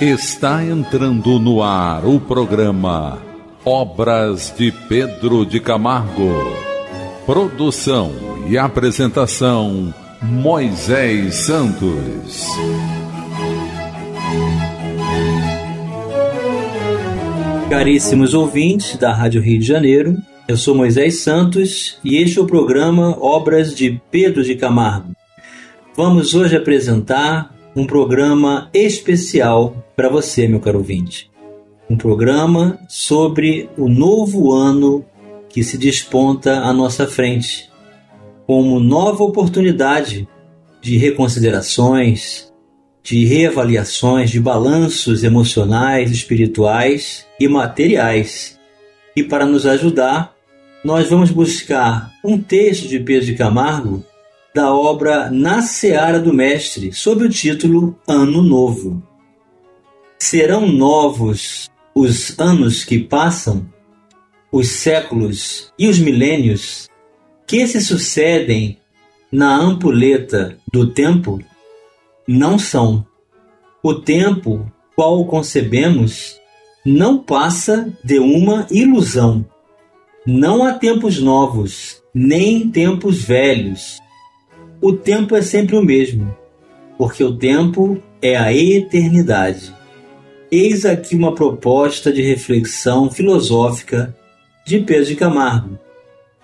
Está entrando no ar o programa Obras de Pedro de Camargo. Produção e apresentação Moisés Santos. Caríssimos ouvintes da Rádio Rio de Janeiro, eu sou Moisés Santos e este é o programa Obras de Pedro de Camargo. Vamos hoje apresentar um programa especial para você, meu caro ouvinte. Um programa sobre o novo ano que se desponta à nossa frente, como nova oportunidade de reconsiderações, de reavaliações, de balanços emocionais, espirituais e materiais. E para nos ajudar, nós vamos buscar um texto de Pedro de Camargo da obra Na Seara do Mestre, sob o título Ano Novo. Serão novos os anos que passam, os séculos e os milênios que se sucedem na ampulheta do tempo? Não são. O tempo, qual o concebemos, não passa de uma ilusão. Não há tempos novos, nem tempos velhos. O tempo é sempre o mesmo, porque o tempo é a eternidade. Eis aqui uma proposta de reflexão filosófica de Pedro de Camargo,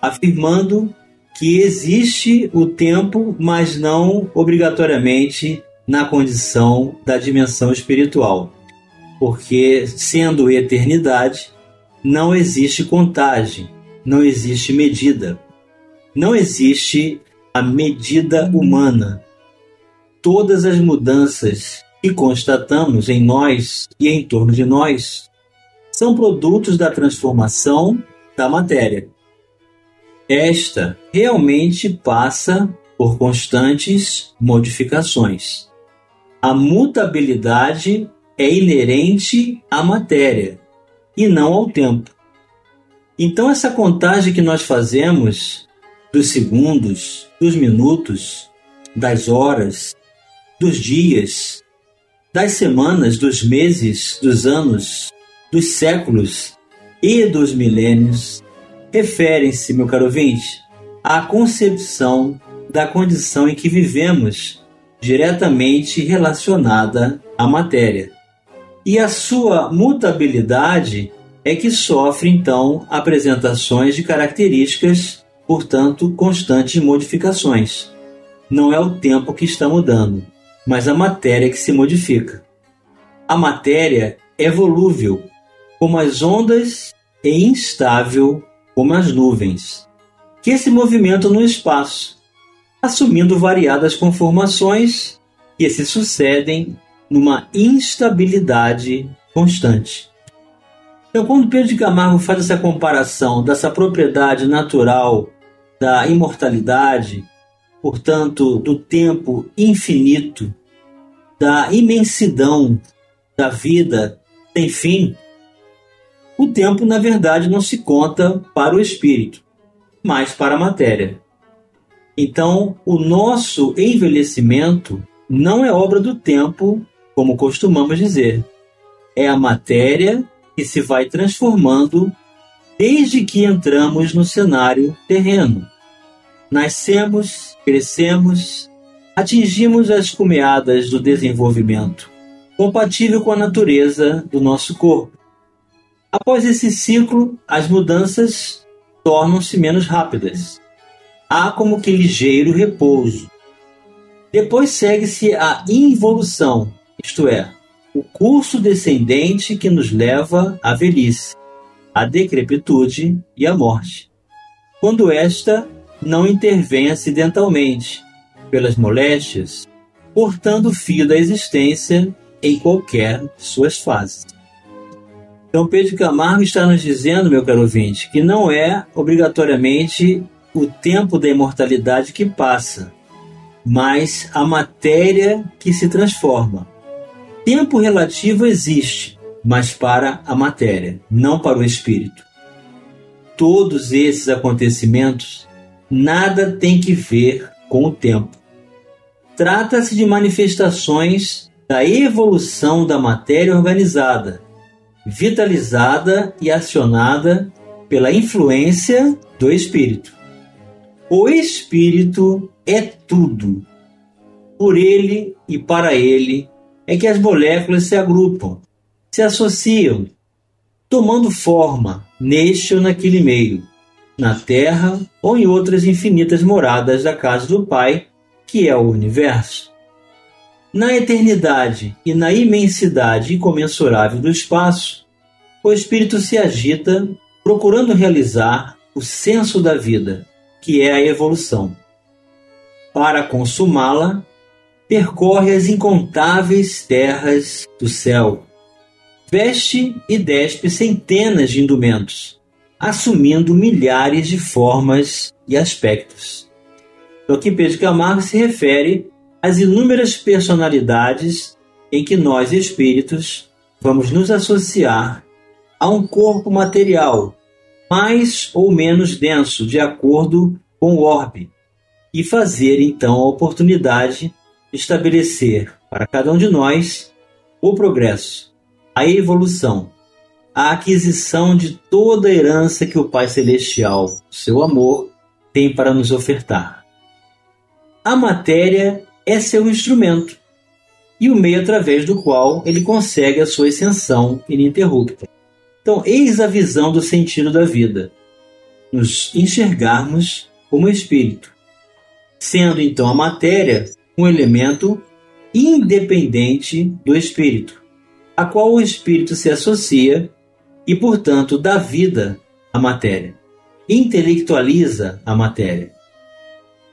afirmando que existe o tempo, mas não obrigatoriamente na condição da dimensão espiritual, porque, sendo eternidade, não existe contagem, não existe medida, não existe a medida humana. Todas as mudanças que constatamos em nós e em torno de nós são produtos da transformação da matéria. Esta realmente passa por constantes modificações. A mutabilidade é inerente à matéria e não ao tempo. Então, essa contagem que nós fazemos dos segundos, dos minutos, das horas, dos dias, das semanas, dos meses, dos anos, dos séculos e dos milênios, referem-se, meu caro ouvinte, à concepção da condição em que vivemos, diretamente relacionada à matéria. E a sua mutabilidade é que sofre, então, apresentações de características, portanto, constantes modificações. Não é o tempo que está mudando, mas a matéria que se modifica. A matéria é volúvel, como as ondas, e instável, como as nuvens, que se movimentam no espaço, assumindo variadas conformações que se sucedem numa instabilidade constante. Então, quando Pedro de Camargo faz essa comparação dessa propriedade natural da imortalidade, portanto, do tempo infinito, da imensidão da vida sem fim, o tempo, na verdade, não se conta para o espírito, mas para a matéria. Então, o nosso envelhecimento não é obra do tempo, como costumamos dizer. É a matéria que se vai transformando desde que entramos no cenário terreno. Nascemos, crescemos, atingimos as cumeadas do desenvolvimento, compatível com a natureza do nosso corpo. Após esse ciclo, as mudanças tornam-se menos rápidas. Há como que ligeiro repouso. Depois segue-se a involução, isto é, o curso descendente que nos leva à velhice, à decrepitude e à morte, quando esta não intervém acidentalmente, pelas moléstias, cortando o fio da existência em qualquer de suas fases. Então, Pedro de Camargo está nos dizendo, meu caro ouvinte, que não é obrigatoriamente o tempo da imortalidade que passa, mas a matéria que se transforma. Tempo relativo existe, mas para a matéria, não para o espírito. Todos esses acontecimentos nada têm que ver com o tempo. Trata-se de manifestações da evolução da matéria organizada, vitalizada e acionada pela influência do espírito. O espírito é tudo. Por ele e para ele é que as moléculas se agrupam, se associam, tomando forma neste ou naquele meio, na Terra ou em outras infinitas moradas da casa do Pai, que é o universo. Na eternidade e na imensidade incomensurável do espaço, o espírito se agita, procurando realizar o senso da vida, que é a evolução. Para consumá-la, percorre as incontáveis terras do céu, veste e despe centenas de indumentos, assumindo milhares de formas e aspectos. Então, aqui Pedro de Camargo se refere às inúmeras personalidades em que nós, espíritos, vamos nos associar a um corpo material, mais ou menos denso, de acordo com o orbe, e fazer, então, a oportunidade de estabelecer para cada um de nós o progresso, a evolução, a aquisição de toda a herança que o Pai Celestial, seu amor, tem para nos ofertar. A matéria é seu instrumento e o meio através do qual ele consegue a sua ascensão ininterrupta. Então, eis a visão do sentido da vida, nos enxergarmos como espírito, sendo então a matéria um elemento independente do espírito, a qual o espírito se associa e, portanto, dá vida à matéria, intelectualiza a matéria.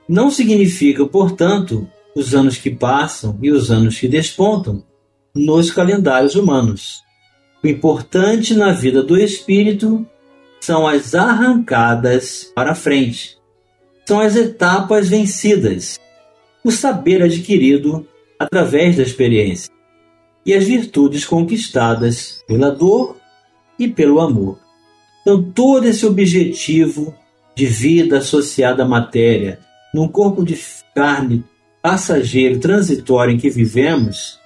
Não significa, portanto, os anos que passam e os anos que despontam nos calendários humanos. O importante na vida do espírito são as arrancadas para frente, são as etapas vencidas, o saber adquirido através da experiência e as virtudes conquistadas pela dor e pelo amor. Então, todo esse objetivo de vida associada à matéria, num corpo de carne passageiro, transitório em que vivemos,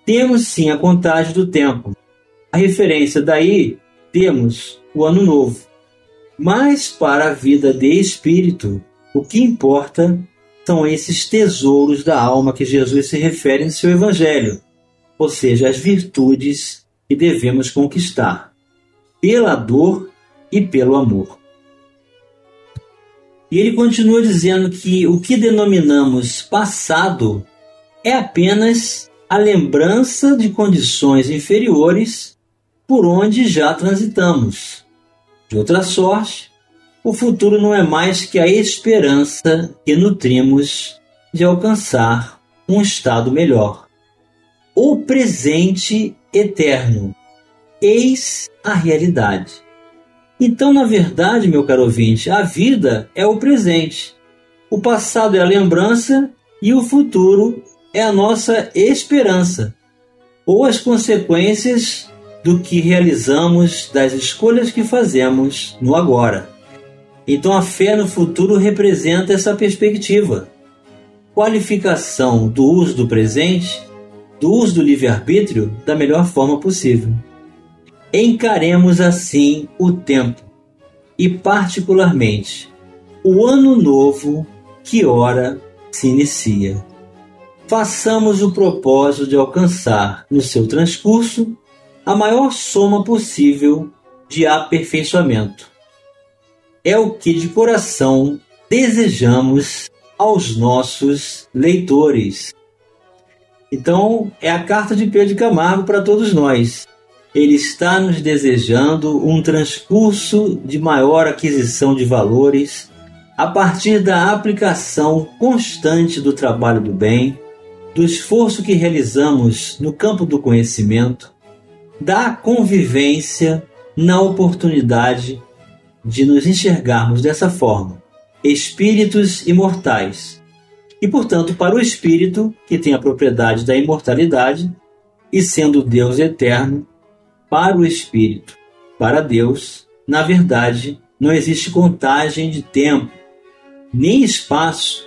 temos sim a contagem do tempo. A referência daí temos o Ano Novo. Mas para a vida de espírito, o que importa são esses tesouros da alma que Jesus se refere no seu Evangelho, ou seja, as virtudes que devemos conquistar pela dor e pelo amor. E ele continua dizendo que o que denominamos passado é apenas a lembrança de condições inferiores por onde já transitamos. De outra sorte, o futuro não é mais que a esperança que nutrimos de alcançar um estado melhor. O presente eterno, eis a realidade. Então, na verdade, meu caro ouvinte, a vida é o presente. O passado é a lembrança e o futuro é a nossa esperança, ou as consequências do que realizamos, das escolhas que fazemos no agora. Então, a fé no futuro representa essa perspectiva. Qualificação do uso do presente, do uso do livre-arbítrio, da melhor forma possível. Encaremos assim o tempo e, particularmente, o ano novo que ora se inicia. Façamos o propósito de alcançar, no seu transcurso, a maior soma possível de aperfeiçoamento. É o que de coração desejamos aos nossos leitores. Então, é a carta de Pedro de Camargo para todos nós. Ele está nos desejando um transcurso de maior aquisição de valores a partir da aplicação constante do trabalho do bem, do esforço que realizamos no campo do conhecimento, da convivência na oportunidade de nos enxergarmos dessa forma, espíritos imortais. E, portanto, para o espírito, que tem a propriedade da imortalidade, e sendo Deus eterno, para o espírito, para Deus, na verdade, não existe contagem de tempo, nem espaço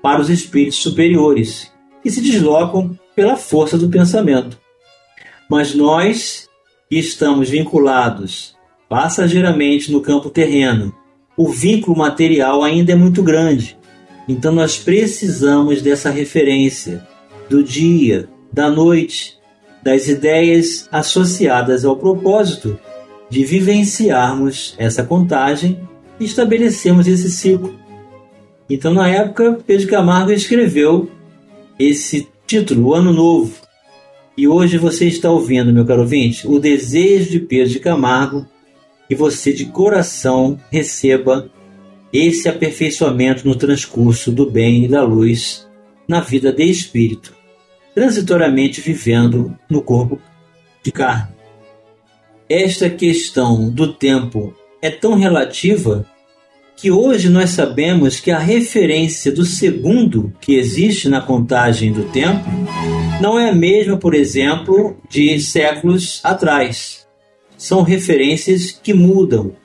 para os espíritos superiores, que se deslocam pela força do pensamento. Mas nós, que estamos vinculados passageiramente no campo terreno, o vínculo material ainda é muito grande. Então nós precisamos dessa referência do dia, da noite, das ideias associadas ao propósito de vivenciarmos essa contagem e estabelecemos esse ciclo. Então, na época, Pedro de Camargo escreveu esse título, o Ano Novo. E hoje você está ouvindo, meu caro ouvinte, o desejo de Pedro de Camargo, que você de coração receba esse aperfeiçoamento no transcurso do bem e da luz na vida de espírito, transitoriamente vivendo no corpo de carne. Esta questão do tempo é tão relativa que hoje nós sabemos que a referência do segundo que existe na contagem do tempo não é a mesma, por exemplo, de séculos atrás. São referências que mudam.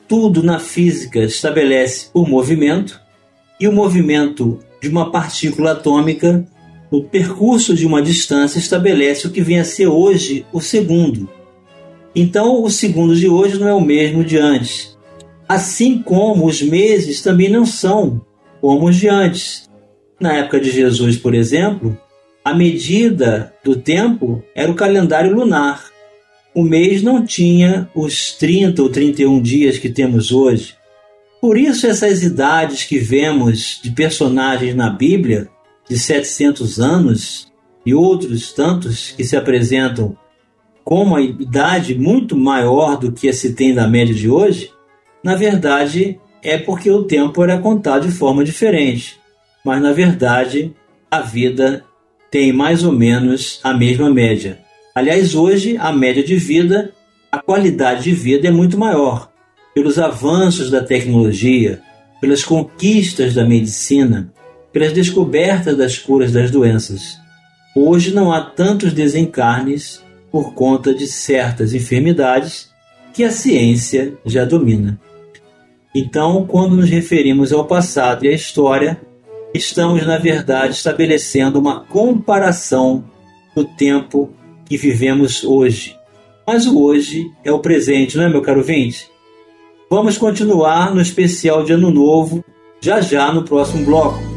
Tudo na física estabelece o movimento, e o movimento de uma partícula atômica, o percurso de uma distância, estabelece o que vem a ser hoje o segundo. Então, o segundo de hoje não é o mesmo de antes. Assim como os meses também não são como os de antes. Na época de Jesus, por exemplo, a medida do tempo era o calendário lunar. O mês não tinha os 30 ou 31 dias que temos hoje. Por isso, essas idades que vemos de personagens na Bíblia, de 700 anos, e outros tantos que se apresentam com uma idade muito maior do que se tem da média de hoje, na verdade é porque o tempo era contado de forma diferente. Mas, na verdade, a vida tem mais ou menos a mesma média. Aliás, hoje, a média de vida, a qualidade de vida é muito maior, pelos avanços da tecnologia, pelas conquistas da medicina, pelas descobertas das curas das doenças. Hoje não há tantos desencarnes por conta de certas enfermidades que a ciência já domina. Então, quando nos referimos ao passado e à história, estamos, na verdade, estabelecendo uma comparação do tempo que vivemos hoje. Mas o hoje é o presente, não é, meu caro ouvinte? Vamos continuar no especial de Ano Novo, já no próximo bloco.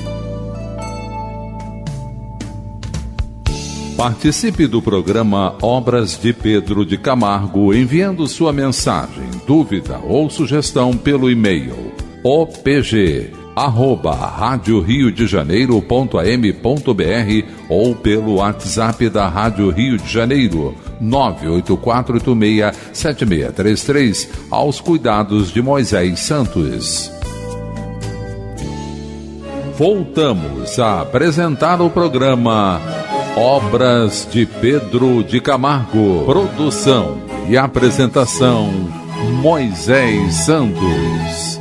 Participe do programa Obras de Pedro de Camargo enviando sua mensagem, dúvida ou sugestão pelo e-mail opg@radioriodejaneiro.am.br ou pelo WhatsApp da Rádio Rio de Janeiro 984867633 aos cuidados de Moisés Santos. Voltamos a apresentar o programa Obras de Pedro de Camargo. Produção e apresentação Moisés Santos.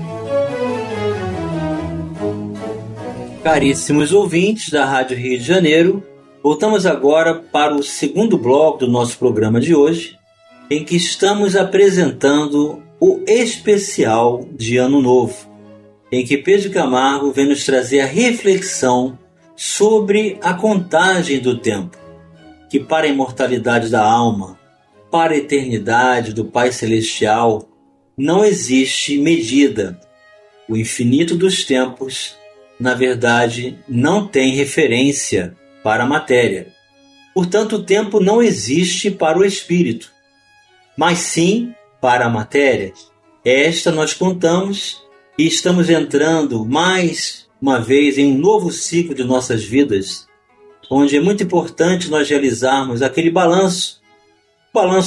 Caríssimos ouvintes da Rádio Rio de Janeiro, voltamos agora para o segundo bloco do nosso programa de hoje, em que estamos apresentando o especial de Ano Novo, em que Pedro de Camargo vem nos trazer a reflexão sobre a contagem do tempo, que para a imortalidade da alma, para a eternidade do Pai Celestial, não existe medida. O infinito dos tempos, na verdade, não tem referência para a matéria. Portanto, o tempo não existe para o espírito, mas sim para a matéria. Esta nós contamos e estamos entrando mais uma vez em um novo ciclo de nossas vidas, onde é muito importante nós realizarmos aquele balanço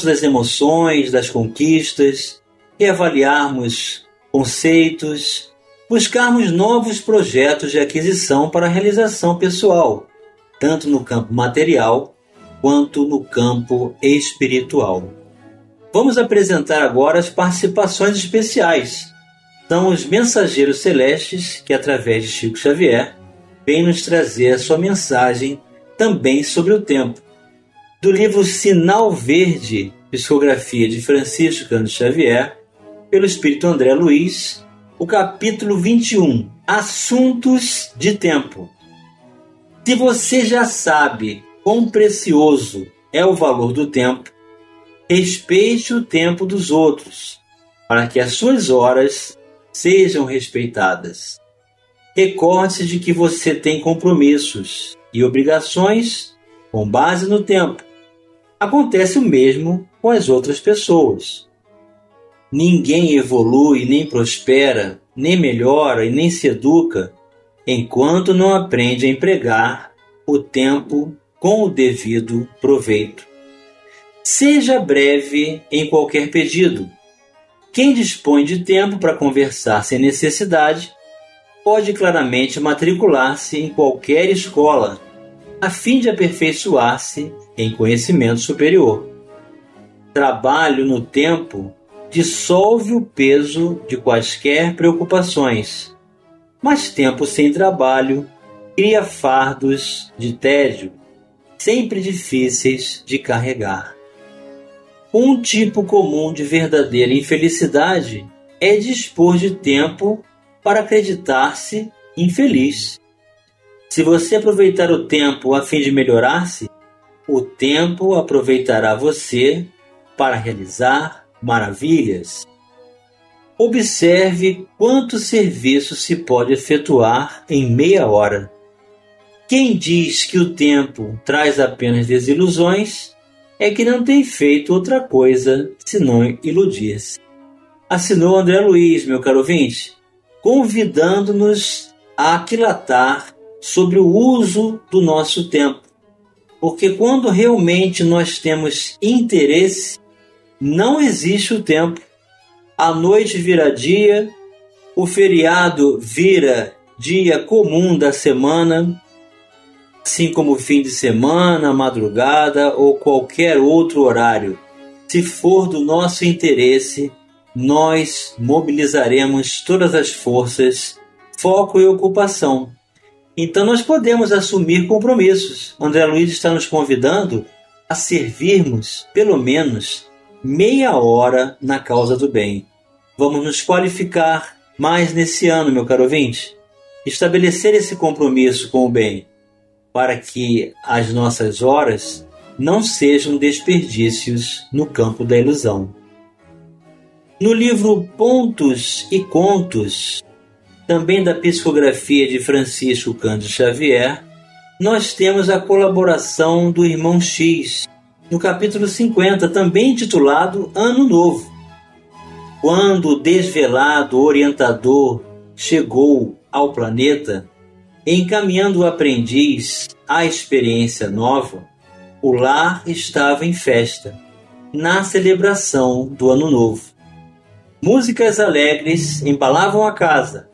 das emoções, das conquistas, reavaliarmos conceitos, buscarmos novos projetos de aquisição para a realização pessoal, tanto no campo material quanto no campo espiritual. Vamos apresentar agora as participações especiais. São os mensageiros celestes que, através de Chico Xavier, vêm nos trazer a sua mensagem também sobre o tempo. Do livro Sinal Verde, psicografia de Francisco Cândido Xavier, pelo Espírito André Luiz, o capítulo 21, Assuntos de Tempo. Se você já sabe quão precioso é o valor do tempo, respeite o tempo dos outros, para que as suas horas sejam respeitadas. Recorde-se de que você tem compromissos e obrigações com base no tempo. Acontece o mesmo com as outras pessoas. Ninguém evolui, nem prospera, nem melhora e nem se educa enquanto não aprende a empregar o tempo com o devido proveito. Seja breve em qualquer pedido. Quem dispõe de tempo para conversar sem necessidade pode claramente matricular-se em qualquer escola, a fim de aperfeiçoar-se em conhecimento superior. Trabalho no tempo dissolve o peso de quaisquer preocupações, mas tempo sem trabalho cria fardos de tédio, sempre difíceis de carregar. Um tipo comum de verdadeira infelicidade é dispor de tempo para acreditar-se infeliz. Se você aproveitar o tempo a fim de melhorar-se, o tempo aproveitará você para realizar maravilhas. Observe quanto serviço se pode efetuar em meia hora. Quem diz que o tempo traz apenas desilusões é que não tem feito outra coisa senão iludir-se. Assinou André Luiz, meu caro ouvinte, convidando-nos a aquilatar sobre o uso do nosso tempo. Porque quando realmente nós temos interesse, não existe o tempo. A noite vira dia, o feriado vira dia comum da semana, assim como o fim de semana, madrugada ou qualquer outro horário. Se for do nosso interesse, nós mobilizaremos todas as forças, foco e ocupação. Então nós podemos assumir compromissos. André Luiz está nos convidando a servirmos, pelo menos, meia hora na causa do bem. Vamos nos qualificar mais nesse ano, meu caro ouvinte. Estabelecer esse compromisso com o bem, para que as nossas horas não sejam desperdícios no campo da ilusão. No livro Pontos e Contos, também da psicografia de Francisco Cândido Xavier, nós temos a colaboração do irmão X, no capítulo 50, também intitulado Ano Novo. Quando o desvelado orientador chegou ao planeta, encaminhando o aprendiz à experiência nova, o lar estava em festa, na celebração do Ano Novo. Músicas alegres embalavam a casa,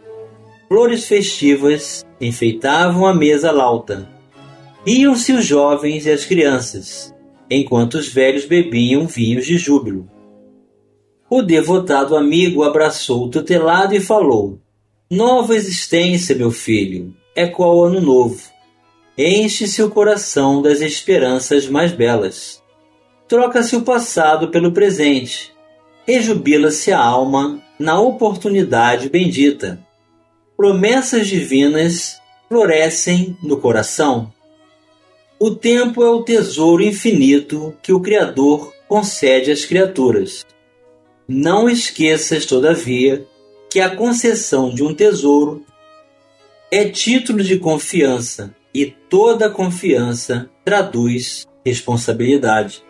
flores festivas enfeitavam a mesa lauta. Riam-se os jovens e as crianças, enquanto os velhos bebiam vinhos de júbilo. O devotado amigo abraçou o tutelado e falou: Nova existência, meu filho, é qual ano novo. Enche-se o coração das esperanças mais belas. Troca-se o passado pelo presente. Rejubila-se a alma na oportunidade bendita. Promessas divinas florescem no coração. O tempo é o tesouro infinito que o Criador concede às criaturas. Não esqueças, todavia, que a concessão de um tesouro é título de confiança e toda confiança traduz responsabilidade.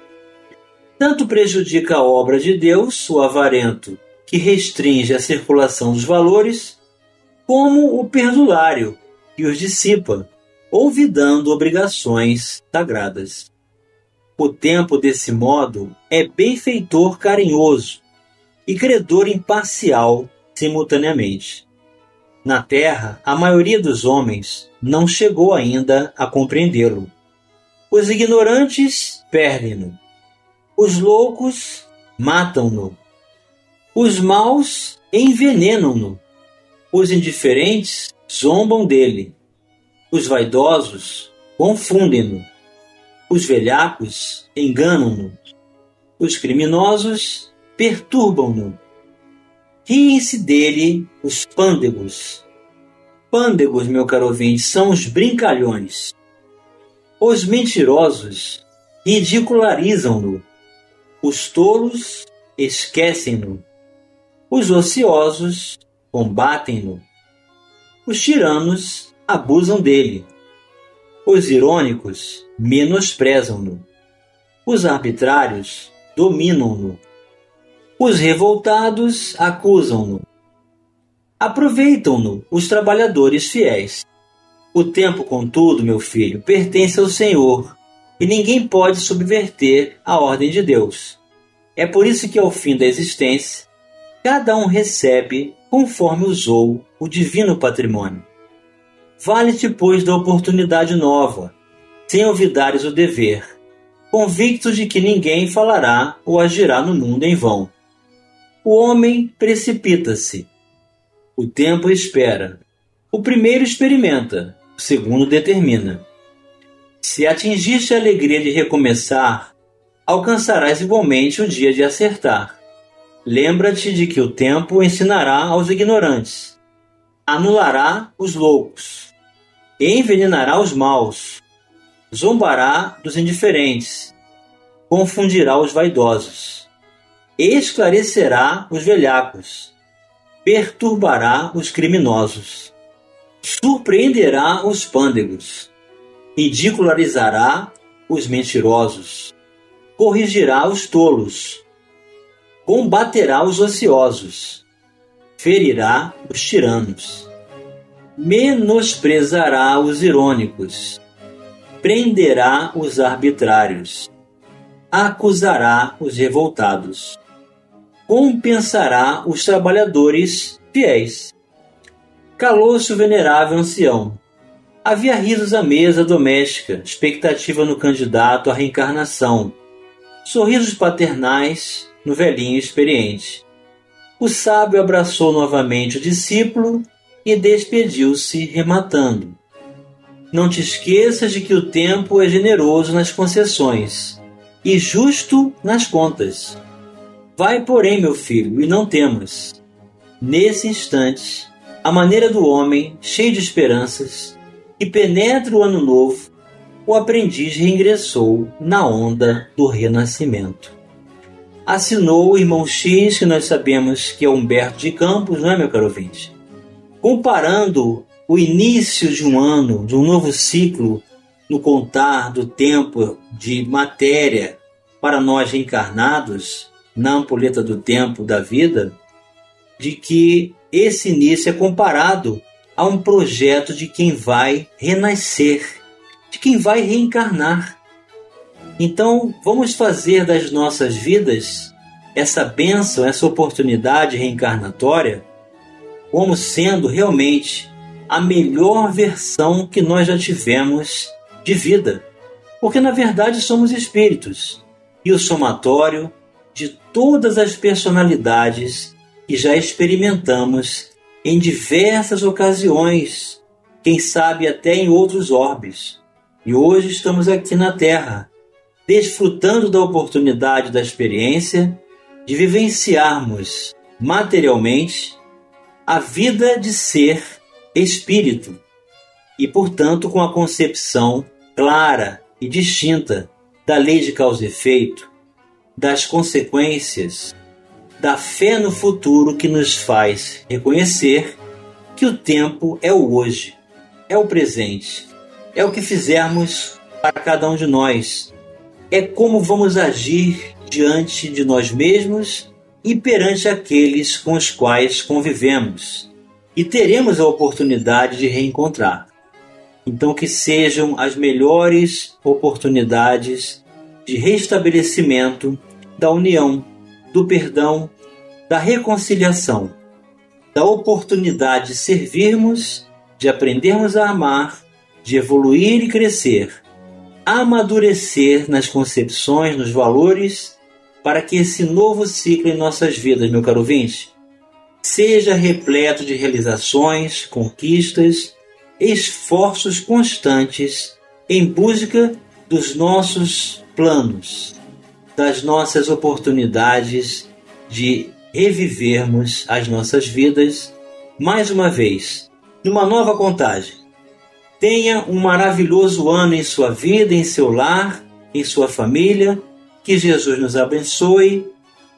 Tanto prejudica a obra de Deus, o avarento, que restringe a circulação dos valores, como o perdulário, que os dissipa, olvidando obrigações sagradas. O tempo, desse modo, é benfeitor carinhoso e credor imparcial simultaneamente. Na Terra, a maioria dos homens não chegou ainda a compreendê-lo. Os ignorantes perdem-no. Os loucos matam-no. Os maus envenenam-no. Os indiferentes zombam dele. Os vaidosos confundem-no. Os velhacos enganam-no. Os criminosos perturbam-no. Riem-se dele os pândegos. Pândegos, meu caro ouvinte, são os brincalhões. Os mentirosos ridicularizam-no. Os tolos esquecem-no. Os ociosos combatem-no. Os tiranos abusam dele. Os irônicos menosprezam-no. Os arbitrários dominam-no. Os revoltados acusam-no. Aproveitam-no os trabalhadores fiéis. O tempo, contudo, meu filho, pertence ao Senhor, e ninguém pode subverter a ordem de Deus. É por isso que, ao fim da existência, cada um recebe conforme usou o divino patrimônio. Vale-te, pois, da oportunidade nova, sem olvidares o dever, convicto de que ninguém falará ou agirá no mundo em vão. O homem precipita-se. O tempo espera. O primeiro experimenta, o segundo determina. Se atingiste a alegria de recomeçar, alcançarás igualmente o dia de acertar. Lembra-te de que o tempo ensinará aos ignorantes, anulará os loucos, envenenará os maus, zombará dos indiferentes, confundirá os vaidosos, esclarecerá os velhacos, perturbará os criminosos, surpreenderá os pândegos, ridicularizará os mentirosos, corrigirá os tolos, combaterá os ociosos, ferirá os tiranos, menosprezará os irônicos, prenderá os arbitrários, acusará os revoltados, compensará os trabalhadores fiéis. Calou-se o venerável ancião. Havia risos à mesa doméstica, expectativa no candidato à reencarnação, sorrisos paternais no velhinho experiente. O sábio abraçou novamente o discípulo e despediu-se rematando: não te esqueças de que o tempo é generoso nas concessões e justo nas contas. Vai, porém, meu filho, e não temas. Nesse instante, à maneira do homem, cheio de esperanças, que penetra o ano novo, o aprendiz reingressou na onda do renascimento. Assinou o irmão X, que nós sabemos que é Humberto de Campos, não é, meu caro ouvinte? Comparando o início de um ano, de um novo ciclo, no contar do tempo de matéria para nós reencarnados, na ampulheta do tempo da vida, de que esse início é comparado a um projeto de quem vai renascer, de quem vai reencarnar. Então, vamos fazer das nossas vidas essa bênção, essa oportunidade reencarnatória, como sendo realmente a melhor versão que nós já tivemos de vida. Porque, na verdade, somos espíritos, e o somatório de todas as personalidades que já experimentamos em diversas ocasiões, quem sabe até em outros orbes. E hoje estamos aqui na Terra, desfrutando da oportunidade da experiência de vivenciarmos materialmente a vida de ser espírito e, portanto, com a concepção clara e distinta da lei de causa e efeito, das consequências, da fé no futuro que nos faz reconhecer que o tempo é o hoje, é o presente, é o que fizermos para cada um de nós, é como vamos agir diante de nós mesmos e perante aqueles com os quais convivemos e teremos a oportunidade de reencontrar. Então, que sejam as melhores oportunidades de restabelecimento da união, do perdão, da reconciliação, da oportunidade de servirmos, de aprendermos a amar, de evoluir e crescer, amadurecer nas concepções, nos valores, para que esse novo ciclo em nossas vidas, meu caro ouvinte, seja repleto de realizações, conquistas, esforços constantes em busca dos nossos planos, das nossas oportunidades de revivermos as nossas vidas mais uma vez, numa nova contagem. Tenha um maravilhoso ano em sua vida, em seu lar, em sua família. Que Jesus nos abençoe.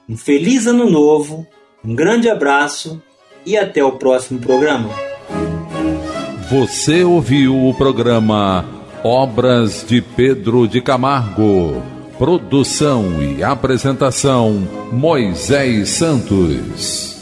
Um feliz ano novo, um grande abraço e até o próximo programa. Você ouviu o programa Obras de Pedro de Camargo. Produção e apresentação Moisés Santos.